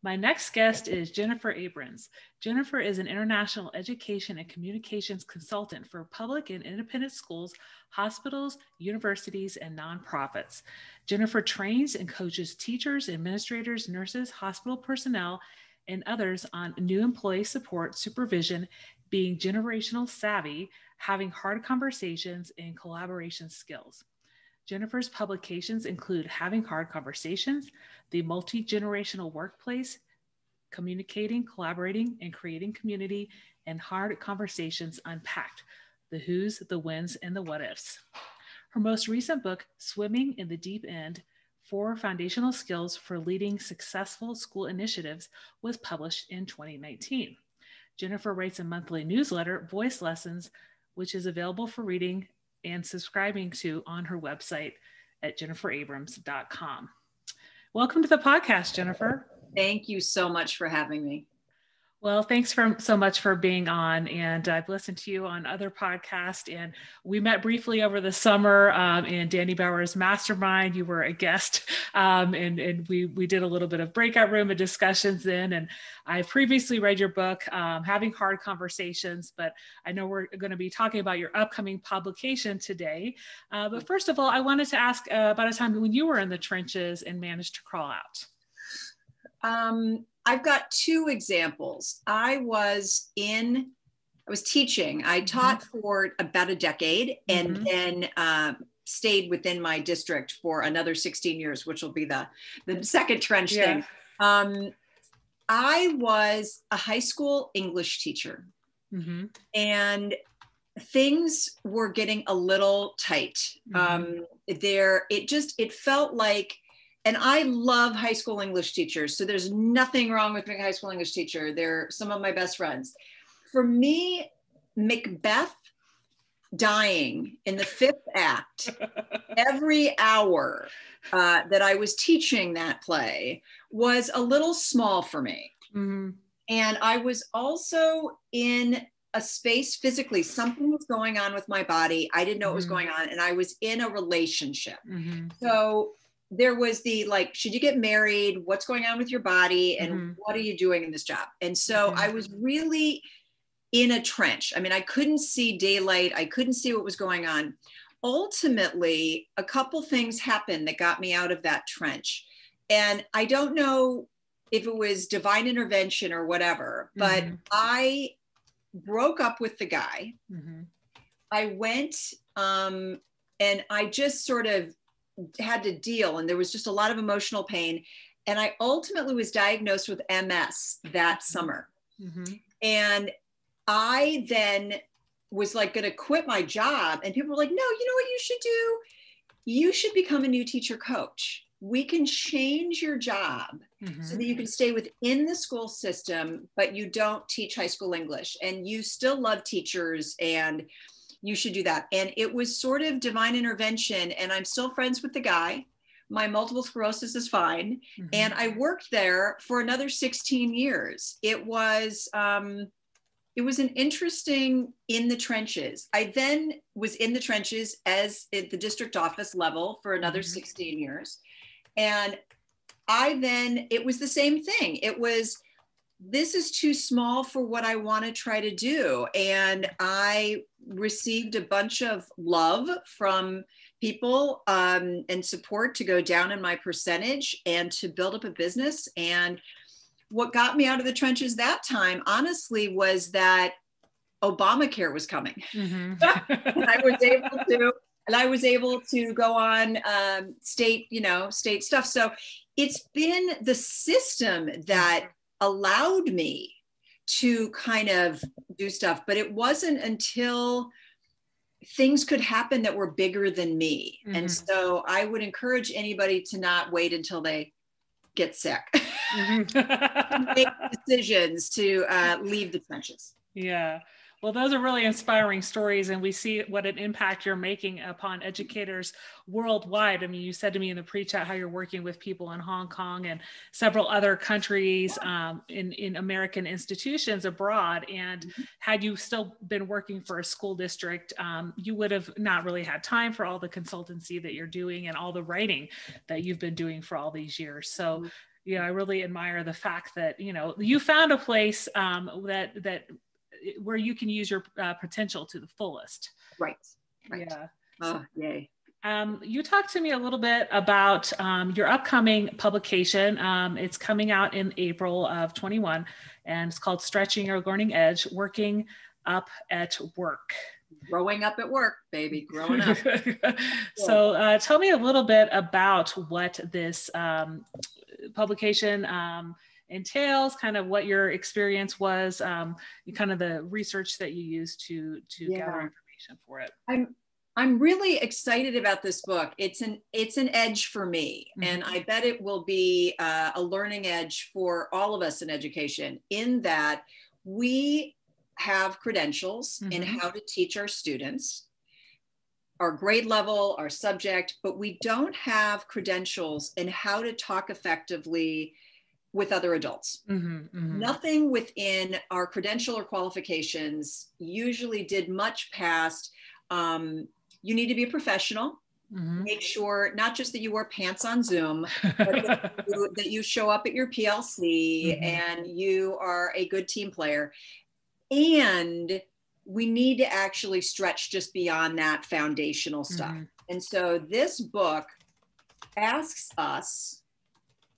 My next guest is Jennifer Abrams. Jennifer is an international education and communications consultant for public and independent schools, hospitals, universities, and nonprofits. Jennifer trains and coaches teachers, administrators, nurses, hospital personnel, and others on new employee support, supervision, being generational savvy, having hard conversations, and collaboration skills. Jennifer's publications include Having Hard Conversations, The Multi-Generational Workplace, Communicating, Collaborating, and Creating Community, and Hard Conversations Unpacked, The Who's, the Whens, and the What Ifs. Her most recent book, Swimming in the Deep End, 4 Foundational Skills for Leading Successful School Initiatives, was published in 2019. Jennifer writes a monthly newsletter, Voice Lessons, which is available for reading and subscribing to on her website at jenniferabrams.com. Welcome to the podcast, Jennifer. Thank you so much for having me. Well, thanks so much for being on. And I've listened to you on other podcasts, and we met briefly over the summer in Danny Bauer's Mastermind. You were a guest, and we did a little bit of breakout room and discussions then. And I previously read your book, Having Hard Conversations, but I know we're going to be talking about your upcoming publication today. But first of all, I wanted to ask about a time when you were in the trenches and managed to crawl out. I've got 2 examples. I was teaching. I taught for about a decade and then stayed within my district for another 16 years, which will be the second trench thing. I was a high school English teacher and things were getting a little tight. It felt like, and I love high school English teachers, so there's nothing wrong with being a high school English teacher. They're some of my best friends. For me, Macbeth dying in the 5th act, every hour that I was teaching that play was a little small for me. And I was also in a space physically, something was going on with my body. I didn't know what was going on, and I was in a relationship. So there was the, like, should you get married? What's going on with your body? And what are you doing in this job? And so I was really in a trench. I mean, I couldn't see daylight. I couldn't see what was going on. Ultimately, a couple things happened that got me out of that trench. And I don't know if it was divine intervention or whatever, but I broke up with the guy. I went and I just sort of had to deal, and there was just a lot of emotional pain. And I ultimately was diagnosed with MS that summer. And I then was like going to quit my job, and people were like, no, you know what you should do? You should become a new teacher coach. We can change your job so that you can stay within the school system, but you don't teach high school English and you still love teachers, and you should do that. And it was sort of divine intervention, and I'm still friends with the guy. My multiple sclerosis is fine. And I worked there for another 16 years. It was an interesting in the trenches. I then was in the trenches as at the district office level for another 16 years. And it was the same thing. It was, this is too small for what I want to try to do. And I received a bunch of love from people and support to go down in my percentage and to build up a business. And what got me out of the trenches that time, honestly, was that Obamacare was coming. And I was able to go on state stuff. So it's been the system that allowed me to kind of do stuff, but it wasn't until things could happen that were bigger than me. And so I would encourage anybody to not wait until they get sick, make decisions to leave the trenches. Yeah. Well, those are really inspiring stories, and we see what an impact you're making upon educators worldwide. I mean, you said to me in the pre-chat how you're working with people in Hong Kong and several other countries in American institutions abroad. And had you still been working for a school district, you would have not really had time for all the consultancy that you're doing and all the writing that you've been doing for all these years. So Yeah, I really admire the fact that, you know, you found a place that where you can use your potential to the fullest. Right. Right. Yeah. Oh, yay. You talked to me a little bit about your upcoming publication. It's coming out in April of 21, and it's called Stretching Your Learning Edge, Working Up at Work. Growing up at work, baby, growing up. So tell me a little bit about what this publication entails, kind of what your experience was, kind of the research that you used to gather information for it. I'm really excited about this book. It's an edge for me, and I bet it will be a learning edge for all of us in education, in that we have credentials in how to teach our students, our grade level, our subject, but we don't have credentials in how to talk effectively with other adults. Nothing within our credential or qualifications usually did much past, you need to be a professional. Make sure not just that you wear pants on Zoom, but that you show up at your PLC and you are a good team player. And we need to actually stretch just beyond that foundational stuff. And so this book asks us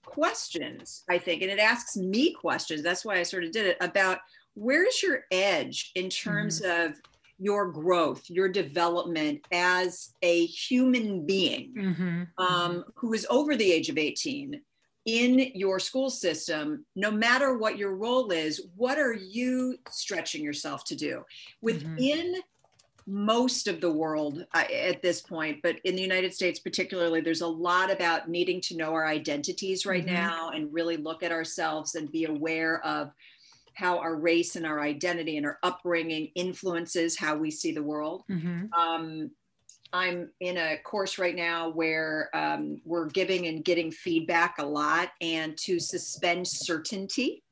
questions, I think, and it asks me questions. That's why I sort of did it, about where's your edge in terms of your growth, your development as a human being who is over the age of 18 in your school system. No matter what your role is, what are you stretching yourself to do? Within most of the world at this point, but in the United States particularly, there's a lot about needing to know our identities right now and really look at ourselves and be aware of how our race and our identity and our upbringing influences how we see the world. I'm in a course right now where we're giving and getting feedback a lot, and to suspend certainty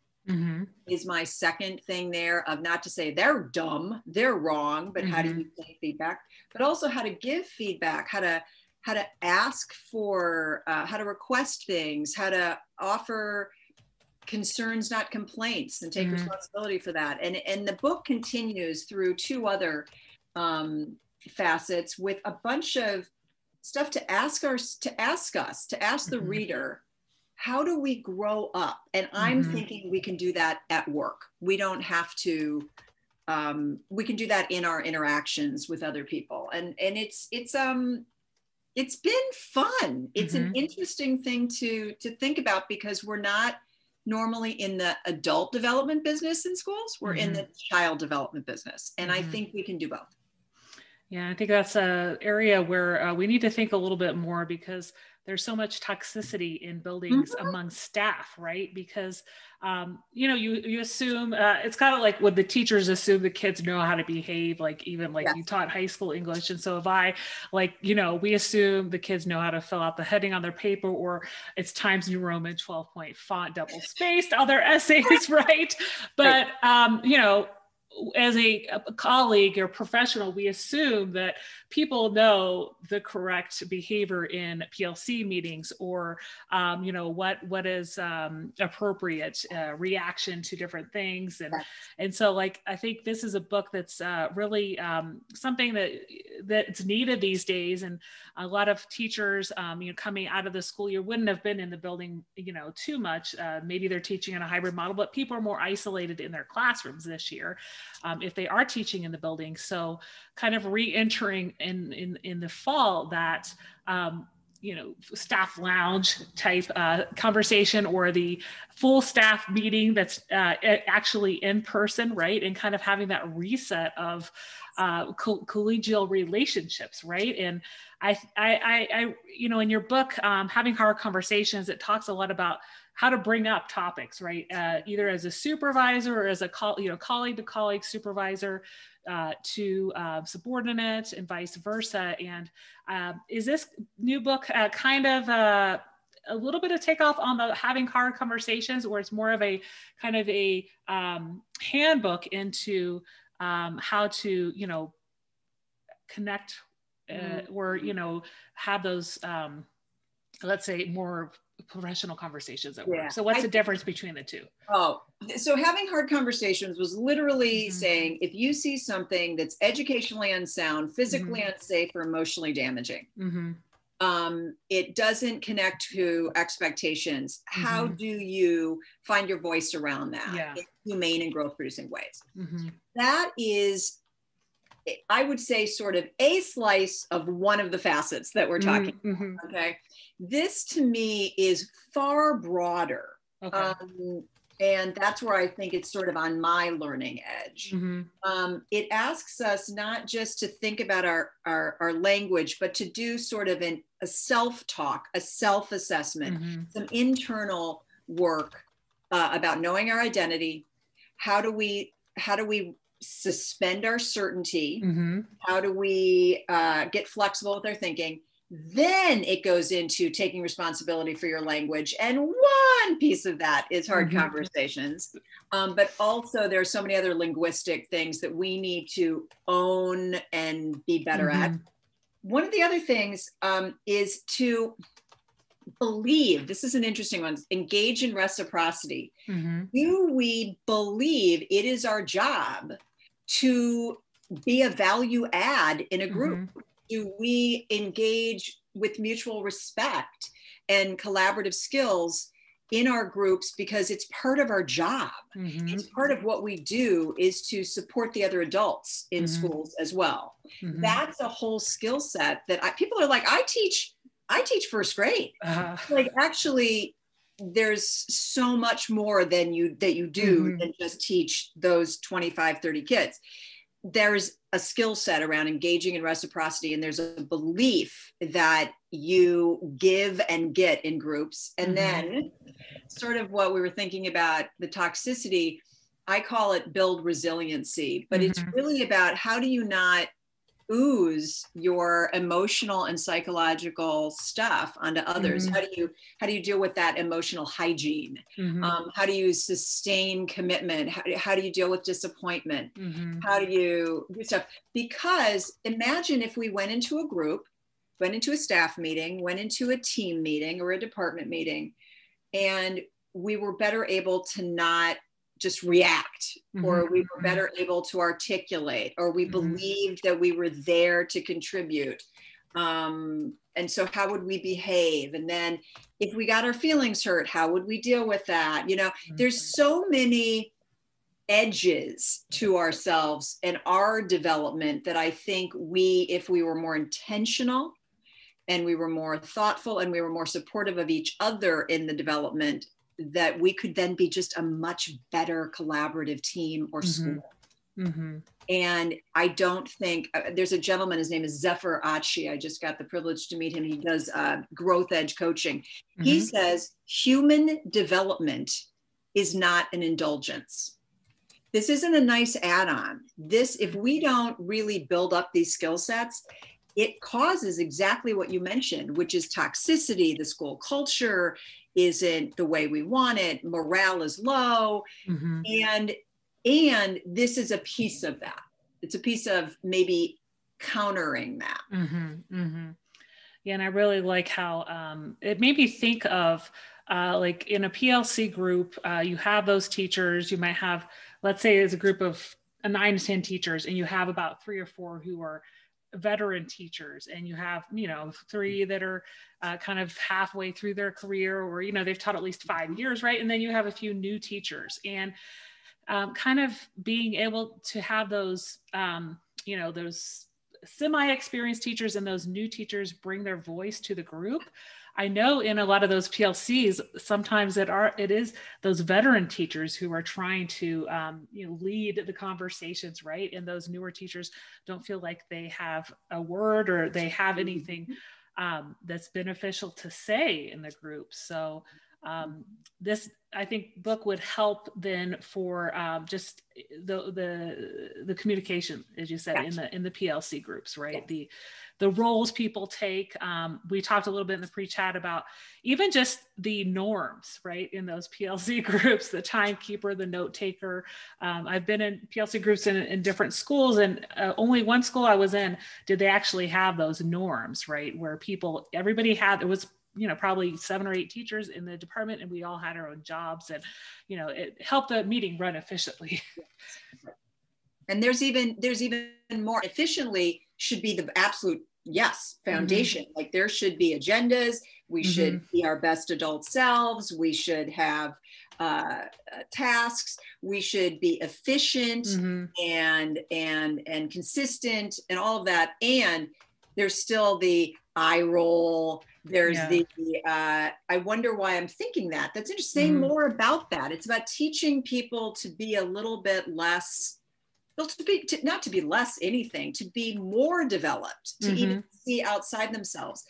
is my second thing there, of not to say they're dumb, they're wrong, but how do you say feedback, but also how to give feedback, how to ask for, how to request things, how to offer concerns, not complaints, and take responsibility for that. And the book continues through two other facets with a bunch of stuff to ask the reader, how do we grow up? And I'm thinking we can do that at work. We don't have to, we can do that in our interactions with other people. And it's been fun. It's an interesting thing to think about, because we're not normally in the adult development business in schools. We're in the child development business. And I think we can do both. Yeah, I think that's an area where we need to think a little bit more, because there's so much toxicity in buildings among staff, right? Because, you know, you assume, it's kind of like when the teachers assume the kids know how to behave, like even like you taught high school English. And so if I, like, you know, we assume the kids know how to fill out the heading on their paper, or it's Times New Roman 12-point font, double spaced, other essays, right? But, you know, as a colleague or professional, we assume that people know the correct behavior in PLC meetings, or you know, what is appropriate reaction to different things, and so, like, I think this is a book that's really something that's needed these days. And a lot of teachers, you know, coming out of the school year wouldn't have been in the building, you know, too much. Maybe they're teaching in a hybrid model, but people are more isolated in their classrooms this year. If they are teaching in the building. So kind of re-entering in the fall, that, you know, staff lounge type conversation, or the full staff meeting that's actually in person, right? And kind of having that reset of collegial relationships, right? And I you know, in your book, Having Hard Conversations, it talks a lot about how to bring up topics, right? Either as a supervisor or as a colleague to colleague, supervisor to subordinate, and vice versa. And is this new book kind of a little bit of takeoff on the having hard conversations, or it's more of a kind of a handbook into how to, you know, connect or, you know, have those, let's say, more professional conversations at work. Yeah. So what's the difference between the two? Oh, so having hard conversations was literally saying, if you see something that's educationally unsound, physically unsafe, or emotionally damaging, it doesn't connect to expectations. How do you find your voice around that in humane and growth producing ways? That is, I would say, sort of a slice of one of the facets that we're talking about. Okay. This to me is far broader. Okay. And that's where I think it's sort of on my learning edge. It asks us not just to think about our language, but to do sort of a self-talk, a self-assessment, some internal work about knowing our identity. How do we suspend our certainty? How do we get flexible with our thinking? Then it goes into taking responsibility for your language. And one piece of that is hard conversations. But also there are so many other linguistic things that we need to own and be better at. One of the other things is to believe, this is an interesting one, engage in reciprocity. Do we believe it is our job to be a value add in a group? Do we engage with mutual respect and collaborative skills in our groups because it's part of our job? It's part of what we do is to support the other adults in schools as well. That's a whole skill set that people are like, I teach first grade. Like, actually, there's so much more than you do than just teach those 25, 30 kids. There's a skill set around engaging in reciprocity, and there's a belief that you give and get in groups. And then sort of what we were thinking about the toxicity, I call it build resiliency, but it's really about how do you not ooze your emotional and psychological stuff onto others? How do you deal with that emotional hygiene? How do you sustain commitment? How do you deal with disappointment? How do you do stuff? Because imagine if we went into a group, went into a staff meeting, went into a team meeting or a department meeting, and we were better able to not just react, or we were better able to articulate, or we believed that we were there to contribute. And so how would we behave? And then if we got our feelings hurt, how would we deal with that? You know, there's so many edges to ourselves and our development that I think if we were more intentional and we were more thoughtful and we were more supportive of each other in the development, that we could then be just a much better collaborative team or school. And I don't think, there's a gentleman, his name is Zephyr Achi. I just got the privilege to meet him. He does growth edge coaching. He says, human development is not an indulgence. This isn't a nice add-on. If we don't really build up these skill sets, it causes exactly what you mentioned, which is toxicity. The school culture isn't the way we want it. Morale is low. And this is a piece of that. It's a piece of maybe countering that. Yeah, and I really like how it made me think of like in a PLC group, you have those teachers, you might have, let's say it's a group of 9 to 10 teachers, and you have about 3 or 4 who are veteran teachers, and you have 3 that are kind of halfway through their career, or they've taught at least 5 years, right? And then you have a few new teachers, and kind of being able to have those those semi-experienced teachers and those new teachers bring their voice to the group. I know in a lot of those PLCs, sometimes it is those veteran teachers who are trying to lead the conversations, right? And those newer teachers don't feel like they have a word or they have anything that's beneficial to say in the group. So this, I think, book would help then for just the communication, as you said, in the PLC groups, right? The roles people take. We talked a little bit in the pre-chat about even just the norms, right? In those PLC groups, the timekeeper, the note taker. I've been in PLC groups in different schools, and only one school I was in did they actually have those norms, right? Where everybody had, it was probably 7 or 8 teachers in the department, and we all had our own jobs, and, it helped the meeting run efficiently. And there's even more. Efficiently should be the absolute foundation. Like there should be agendas. We should be our best adult selves. We should have tasks. We should be efficient and consistent and all of that. And there's still the eye roll. There's the I wonder why I'm thinking that. That's interesting. More about that. It's about teaching people to be a little bit less, well, not to be less anything, to be more developed, to even see outside themselves.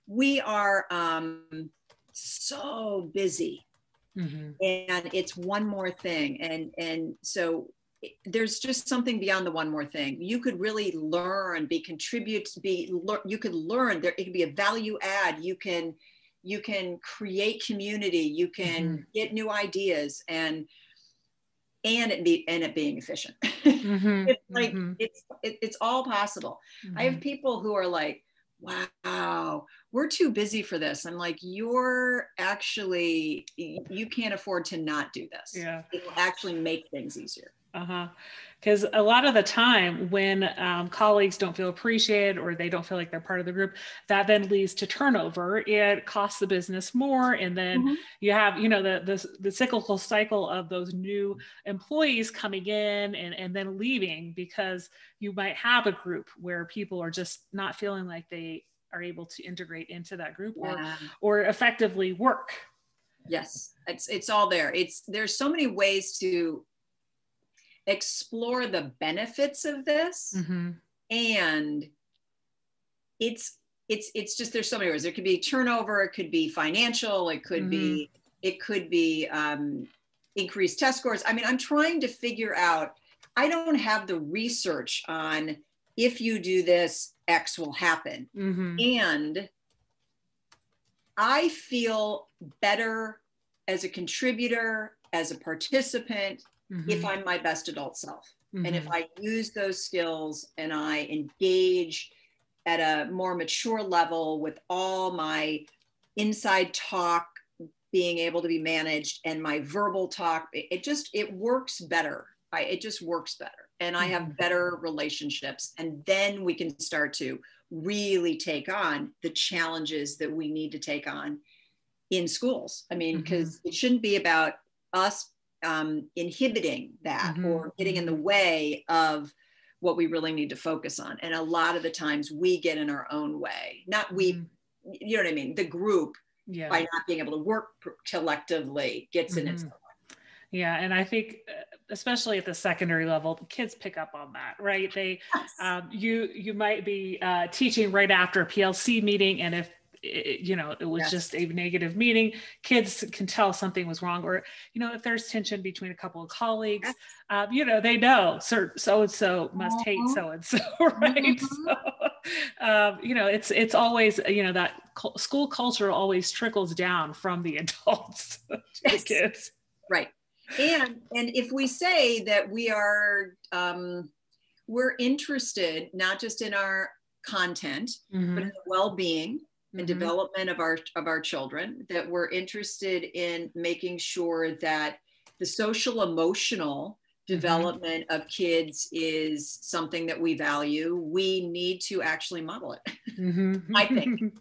We are so busy, and it's one more thing. And so there's just something beyond the one more thing. You could really learn, you could learn there. It could be a value add. You can create community. You can get new ideas and it being efficient. It's like, it's all possible. I have people who are like, wow, we're too busy for this. I'm like, you can't afford to not do this. Yeah. It will actually make things easier. Because a lot of the time when colleagues don't feel appreciated or they don't feel like they're part of the group, that then leads to turnover. It costs the business more. And then you have, the cyclical cycle of those new employees coming in and then leaving, because you might have a group where people are just not feeling like they are able to integrate into that group or effectively work. Yes, it's all there. There's so many ways to explore the benefits of this. And it's just, there's so many ways. There could be turnover, it could be financial, it could be increased test scores. I mean, I'm trying to figure out, I don't have the research on if you do this, X will happen. And I feel better as a contributor, as a participant, if I'm my best adult self. And if I use those skills and I engage at a more mature level with all my inside talk being able to be managed and my verbal talk, it works better. It just works better. And I have better relationships. And then we can start to really take on the challenges that we need to take on in schools. I mean, because it shouldn't be about us inhibiting that or getting in the way of what we really need to focus on. And a lot of the times we get in our own way, not we, you know what I mean? The group, by not being able to work collectively, gets in its own way. Yeah. And I think, especially at the secondary level, the kids pick up on that, right? They, you might be teaching right after a PLC meeting. And if it was just a negative meeting, kids can tell something was wrong. Or, if there's tension between a couple of colleagues, they know so-and-so must hate so-and-so, right? So, it's always, that school culture always trickles down from the adults to the kids. Right. And if we say that we are, we're interested, not just in our content, but in the well-being and development of our children, that we're interested in making sure that the social emotional development of kids is something that we value, we need to actually model it, I think.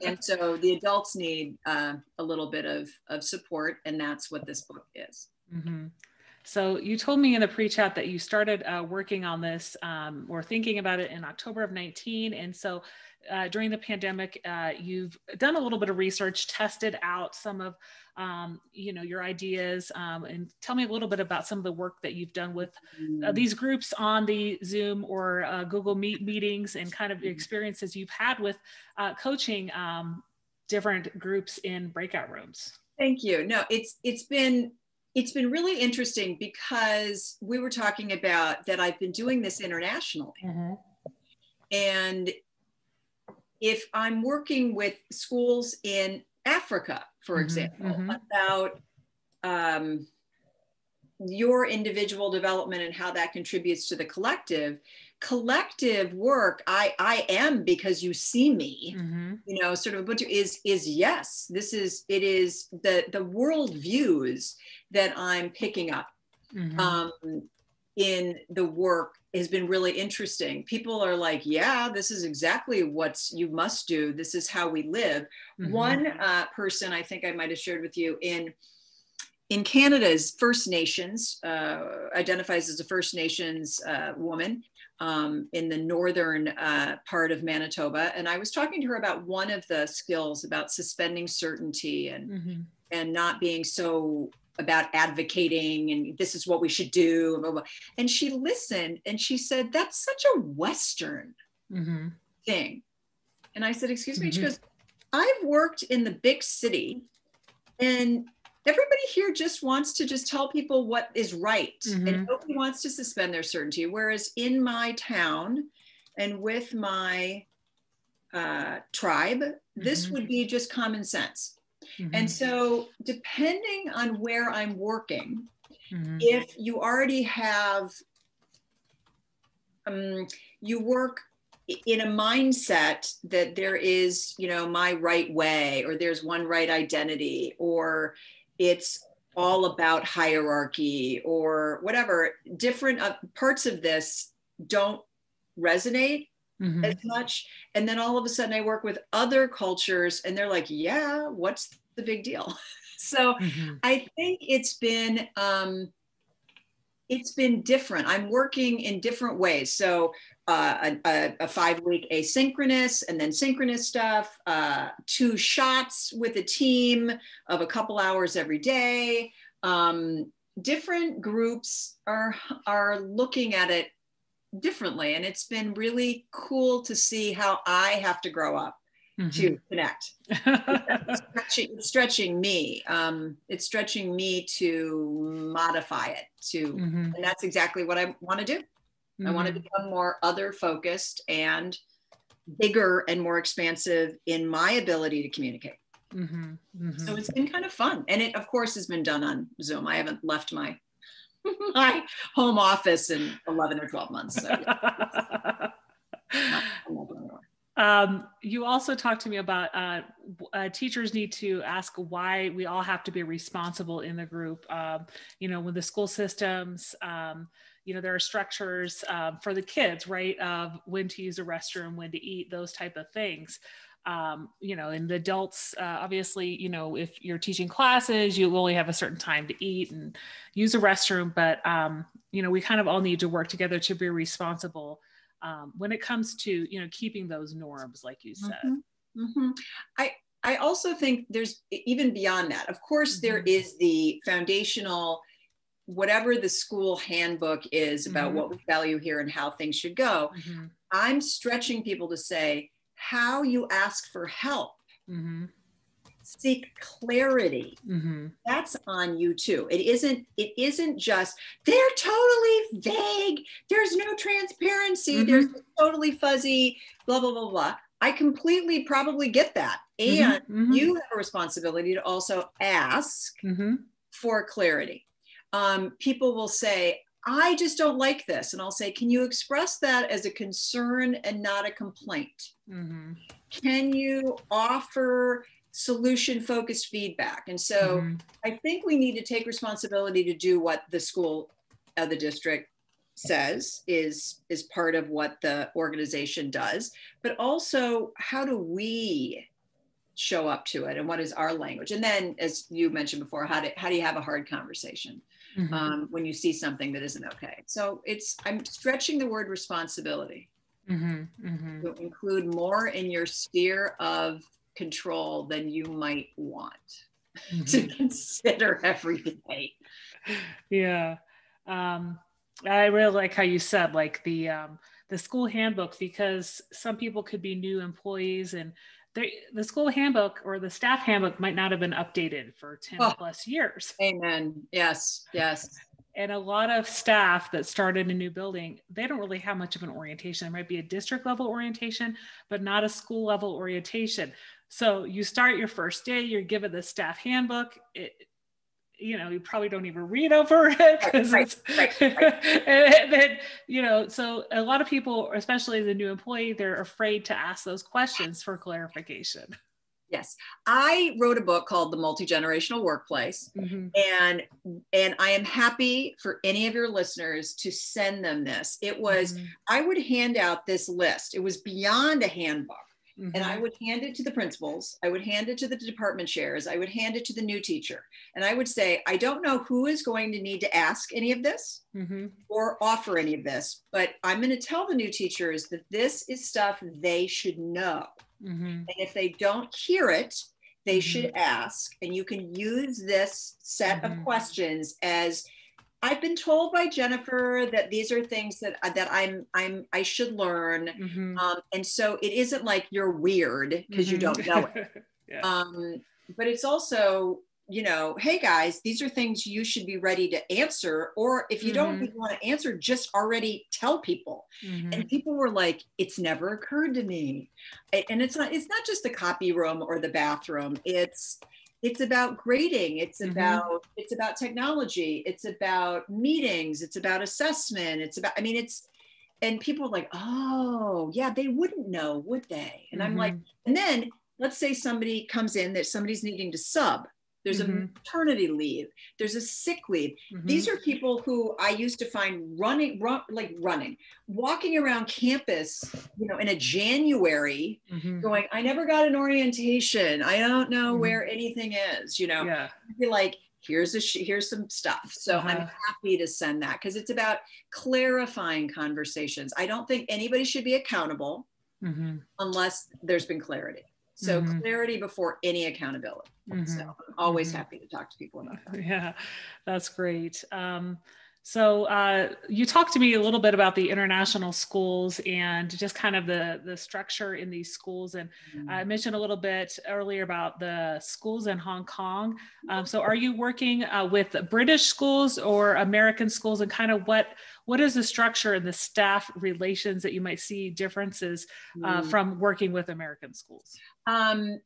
And so the adults need a little bit of support, and that's what this book is. So you told me in the pre-chat that you started working on this or thinking about it in October of 19. And so during the pandemic, you've done a little bit of research, tested out some of, your ideas, and tell me a little bit about some of the work that you've done with these groups on the Zoom or Google Meet meetings, and kind of the experiences you've had with coaching different groups in breakout rooms. Thank you. No, it's been really interesting, because we were talking about that I've been doing this internationally. And if I'm working with schools in Africa, for example, about your individual development and how that contributes to the collective work, I am because you see me, you know, sort of Ubuntu is yes, it is the world views that I'm picking up in the work has been really interesting. People are like, yeah, this is exactly what you must do. This is how we live. One person I think I might have shared with you in Canada's First Nations, identifies as a First Nations woman in the northern part of Manitoba. And I was talking to her about one of the skills about suspending certainty and not being so about advocating and this is what we should do. Blah, blah. And she listened and she said, that's such a Western thing. And I said, excuse me? She goes, I've worked in the big city and everybody here just wants to just tell people what is right and nobody wants to suspend their certainty. Whereas in my town and with my tribe, this would be just common sense. And so depending on where I'm working, if you already have, you work in a mindset that there is, you know, my right way, or there's one right identity, or it's all about hierarchy or whatever, different parts of this don't resonate as much. And then all of a sudden I work with other cultures and they're like, yeah, what's the big deal? So I think it's been different. I'm working in different ways. So a 5-week asynchronous and then synchronous stuff, 2 shots with a team of a couple hours every day. Different groups are looking at it differently. And it's been really cool to see how I have to grow up to connect. It's stretching me. It's stretching me to modify it and that's exactly what I want to do. I want to become more other focused and bigger and more expansive in my ability to communicate. So it's been kind of fun. And it of course has been done on Zoom. I haven't left my home office in 11 or 12 months. So, you also talked to me about teachers need to ask why we all have to be responsible in the group. You know, with the school systems, you know, there are structures for the kids, right? Of when to use a restroom, when to eat, those type of things. You know, and the adults, obviously, you know, if you're teaching classes, you only have a certain time to eat and use a restroom. But, you know, we kind of all need to work together to be responsible when it comes to, you know, keeping those norms, like you said. I also think there's even beyond that. Of course, there is the foundational, whatever the school handbook is about what we value here and how things should go. I'm stretching people to say, how you ask for help, seek clarity. That's on you too. It isn't just, they're totally vague. There's no transparency. There's totally fuzzy, blah, blah, blah, blah. I completely probably get that. And you have a responsibility to also ask for clarity. People will say, I just don't like this. And I'll say, can you express that as a concern and not a complaint? Can you offer solution-focused feedback? And so I think we need to take responsibility to do what the school, the district says is part of what the organization does, but also how do we show up to it and what is our language? And then, as you mentioned before, how do you have a hard conversation when you see something that isn't okay? So I'm stretching the word responsibility to include more in your sphere of control than you might want to consider every day. Yeah. I really like how you said, like the school handbook, because some people could be new employees and the school handbook or the staff handbook might not have been updated for 10 plus years. Amen. Yes. Yes. And a lot of staff that started a new building, they don't really have much of an orientation. There might be a district level orientation, but not a school level orientation. So you start your first day, you're given the staff handbook. you probably don't even read over it because right. and then, so a lot of people, especially the new employee, they're afraid to ask those questions for clarification. Yes. I wrote a book called The Multi-Generational Workplace. And I am happy for any of your listeners to send them this. It was, I would hand out this list. It was beyond a handbook. And I would hand it to the principals. I would hand it to the department chairs. I would hand it to the new teacher. And I would say, I don't know who is going to need to ask any of this or offer any of this, but I'm going to tell the new teachers that this is stuff they should know. And if they don't hear it, they should ask. And you can use this set of questions as, I've been told by Jennifer that these are things that I should learn. And so it isn't like you're weird because you don't know it. But it's also, hey guys, these are things you should be ready to answer. Or if you don't even want to answer, just already tell people. And people were like, it's never occurred to me. And it's not just the copy room or the bathroom. It's about grading. It's about technology. It's about meetings. It's about assessment. And people are like, oh yeah, they wouldn't know, would they? And I'm like, and then let's say somebody comes in that somebody's needing to sub. There's a maternity leave. There's a sick leave. These are people who I used to find walking around campus, in a January going, I never got an orientation. I don't know where anything is, I'd be like, here's some stuff. So I'm happy to send that because it's about clarifying conversations. I don't think anybody should be accountable unless there's been clarity. So clarity before any accountability. So I'm always happy to talk to people about that. Yeah, that's great. So you talked to me a little bit about the international schools and just kind of the structure in these schools. And I mentioned a little bit earlier about the schools in Hong Kong. So are you working with British schools or American schools, and kind of what is the structure and the staff relations that you might see differences from working with American schools?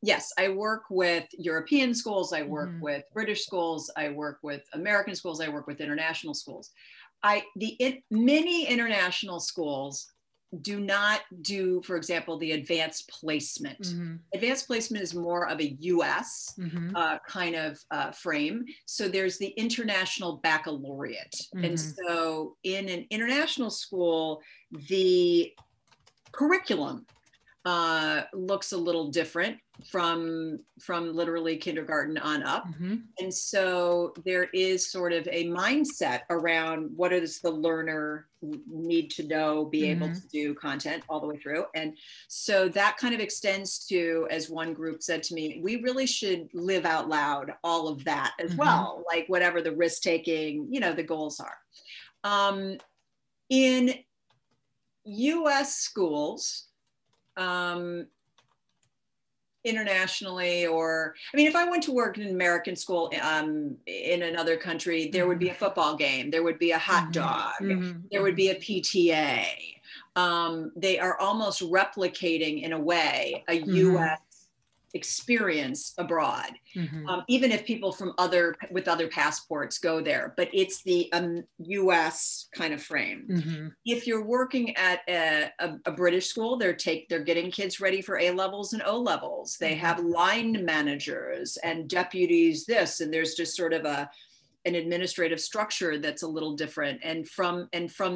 Yes, I work with European schools. I work with British schools. I work with American schools. I work with international schools. Many international schools do not do, for example, the advanced placement. Advanced placement is more of a US kind of frame. So there's the international baccalaureate. And so in an international school, the curriculum looks a little different from literally kindergarten on up. And so there is sort of a mindset around what does the learner need to know, be able to do content all the way through. And so that kind of extends to, as one group said to me, we really should live out loud all of that as well, like whatever the risk taking, the goals are. In US schools, internationally, if I went to work in an American school in another country, there would be a football game, there would be a hot dog, there would be a PTA. They are almost replicating, in a way, a US experience abroad, even if people from with other passports go there, but it's the US kind of frame. If you're working at a British school, they're getting kids ready for A levels and O levels. They have line managers and deputies this, and there's just sort of an administrative structure that's a little different. And from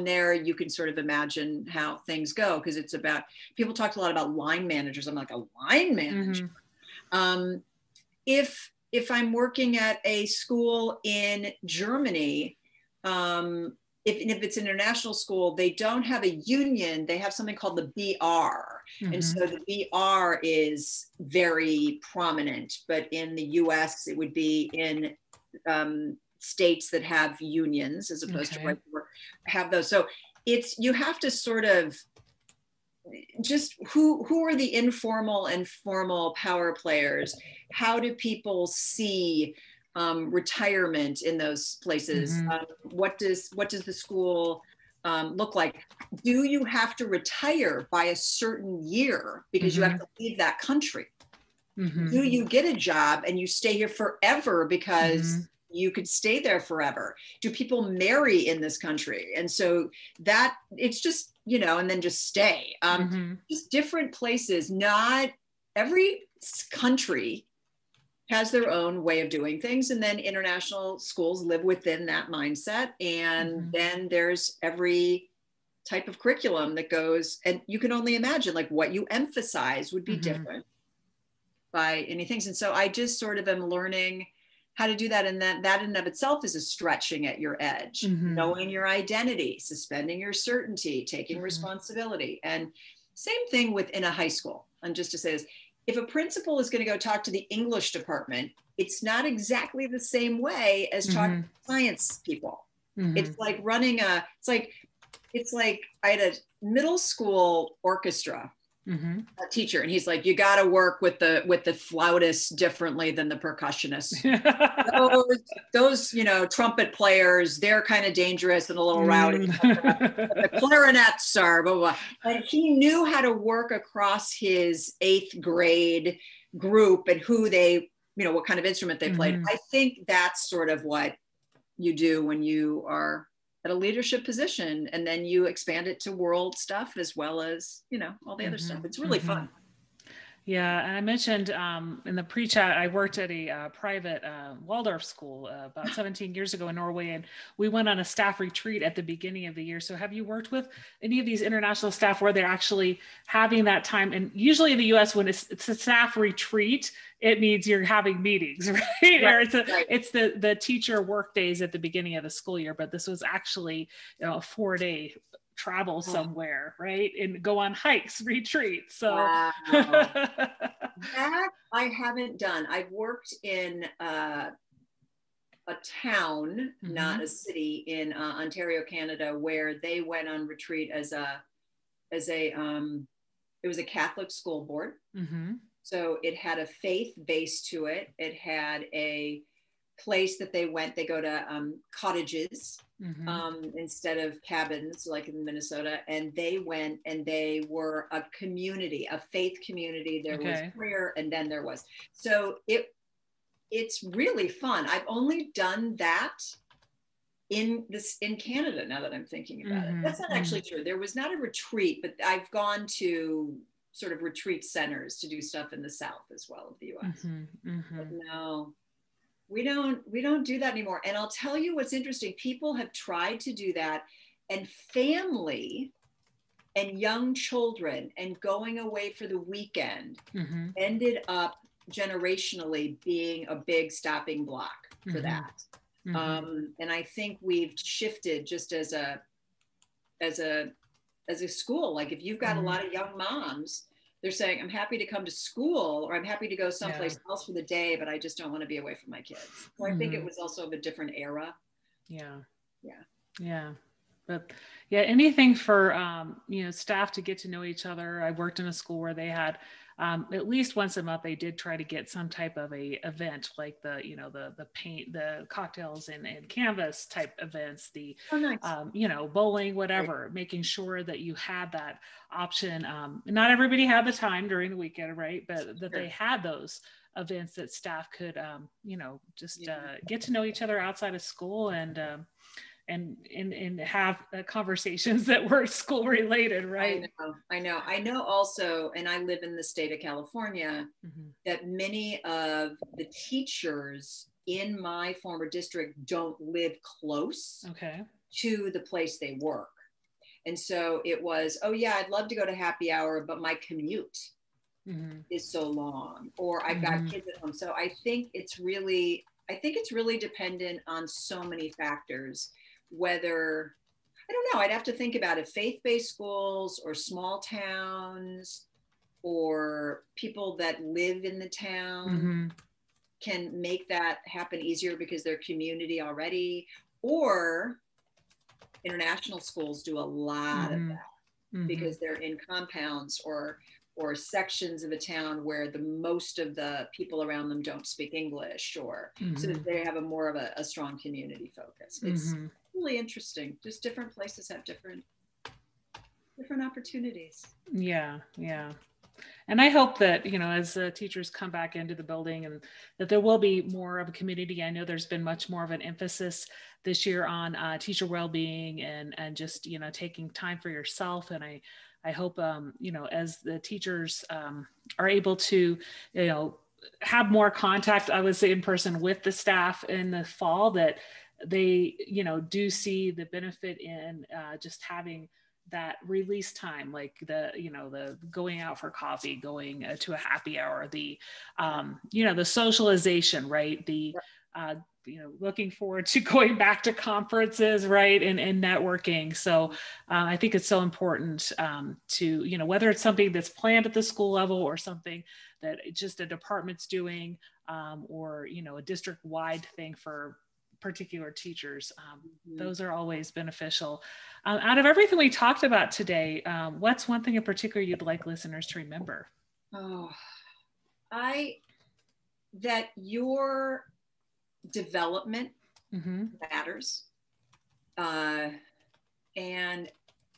there, you can sort of imagine how things go, because it's about, people talked a lot about line managers. I'm like, a line manager? If I'm working at a school in Germany, if it's an international school, they don't have a union, they have something called the BR. And so the BR is very prominent, but in the US, it would be in states that have unions as opposed to have those. So you have to sort of just who are the informal and formal power players? How do people see retirement in those places? What does the school look like? Do you have to retire by a certain year because you have to leave that country? Do you get a job and you stay here forever because you could stay there forever? Do people marry in this country? And so that it's just, and then just stay. Just different places. Not every country has their own way of doing things. And then international schools live within that mindset. And then there's every type of curriculum that goes, and you can only imagine like what you emphasize would be different by any things. And so I just sort of am learning how to do that. And that in and of itself is a stretching at your edge, knowing your identity, suspending your certainty, taking responsibility. And same thing within a high school. And just to say this, if a principal is going to go talk to the English department, it's not exactly the same way as talking to science people. It's like running it's like I had a middle school orchestra a teacher, and he's like, you got to work with the flautists differently than the percussionists. those trumpet players, they're kind of dangerous and a little rowdy. The clarinets are blah, blah, blah. And he knew how to work across his 8th grade group and who they, what kind of instrument they played. I think that's sort of what you do when you are at a leadership position, and then you expand it to world stuff as well as, all the other stuff. It's really fun. Yeah, and I mentioned in the pre-chat, I worked at a private Waldorf school about 17 years ago in Norway, and we went on a staff retreat at the beginning of the year. So have you worked with any of these international staff where they're actually having that time? And usually in the US, when it's a staff retreat, it means you're having meetings, right? Or it's the teacher work days at the beginning of the school year, but this was actually a 4-day travel somewhere, right? And go on hikes, retreat. So wow. That I haven't done. I've worked in a town, not a city, in Ontario, Canada, where they went on retreat as it was a Catholic school board. So it had a faith base to it. It had a place that they go to cottages instead of cabins like in Minnesota. And they went and they were a community, a faith community. There was prayer, and then there was. So it's really fun. I've only done that in Canada, now that I'm thinking about it. That's not actually true. There was not a retreat, but I've gone to sort of retreat centers to do stuff in the South as well of the US. But no, we don't do that anymore. And I'll tell you what's interesting. People have tried to do that, and family and young children and going away for the weekend ended up generationally being a big stopping block for that. And I think we've shifted just as a school. Like if you've got a lot of young moms, they're saying, I'm happy to come to school, or I'm happy to go someplace else for the day, but I just don't want to be away from my kids. So I think it was also of a different era. Yeah. But yeah, anything for, staff to get to know each other. I worked in a school where they had, at least once a month, they did try to get some type of a event, like the paint, the cocktails and canvas type events, bowling, whatever, making sure that you had that option. Not everybody had the time during the weekend, right? But that they had those events that staff could, get to know each other outside of school and have conversations that were school related, right? I know also, and I live in the state of California, that many of the teachers in my former district don't live close to the place they work. And so it was, oh yeah, I'd love to go to happy hour, but my commute is so long, or I've got kids at home. So I think it's really dependent on so many factors. Whether, I don't know, I'd have to think about it. Faith-based schools or small towns or people that live in the town can make that happen easier because they're community already, or international schools do a lot of that because they're in compounds or sections of a town where the most of the people around them don't speak English, or so they have more of a strong community focus. It's really interesting. Just different places have different opportunities. Yeah. And I hope that, as teachers come back into the building and that there will be more of a community. I know there's been much more of an emphasis this year on teacher well-being and just, taking time for yourself. And I hope, as the teachers are able to, have more contact, I would say in person with the staff in the fall, that they, do see the benefit in just having that release time, like the going out for coffee, going to a happy hour, the the socialization, right? The looking forward to going back to conferences, right? And networking. So I think it's so important to, whether it's something that's planned at the school level or something that just a department's doing, or, a district-wide thing for particular teachers. Those are always beneficial. Out of everything we talked about today, what's one thing in particular you'd like listeners to remember? Oh, that your development matters. And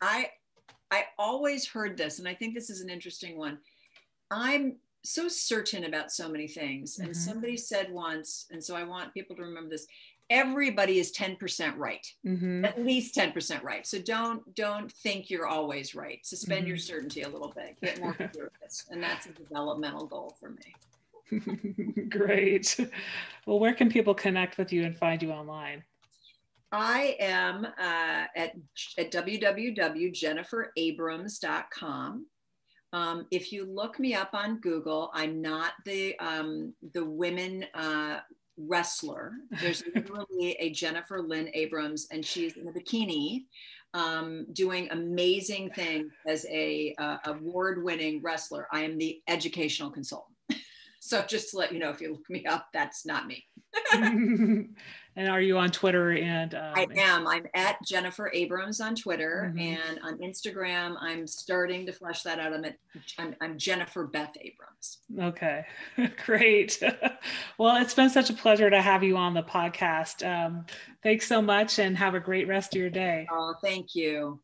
I always heard this, and I think this is an interesting one. I'm so certain about so many things. And somebody said once, and so I want people to remember this, everybody is 10% right, at least 10% right. So don't think you're always right. Suspend your certainty a little bit, get more curious. And that's a developmental goal for me. Great. Well, where can people connect with you and find you online? I am at www.jenniferabrams.com. If you look me up on Google, I'm not the women wrestler. There's literally a Jennifer Lynn Abrams, and she's in a bikini doing amazing things as a award-winning wrestler. I am the educational consultant. So just to let you know, if you look me up, that's not me. And are you on Twitter? And I am. I'm at Jennifer Abrams on Twitter, and on Instagram, I'm starting to flesh that out. I'm Jennifer Beth Abrams. Okay, great. Well, it's been such a pleasure to have you on the podcast. Thanks so much, and have a great rest of your day. Oh, thank you.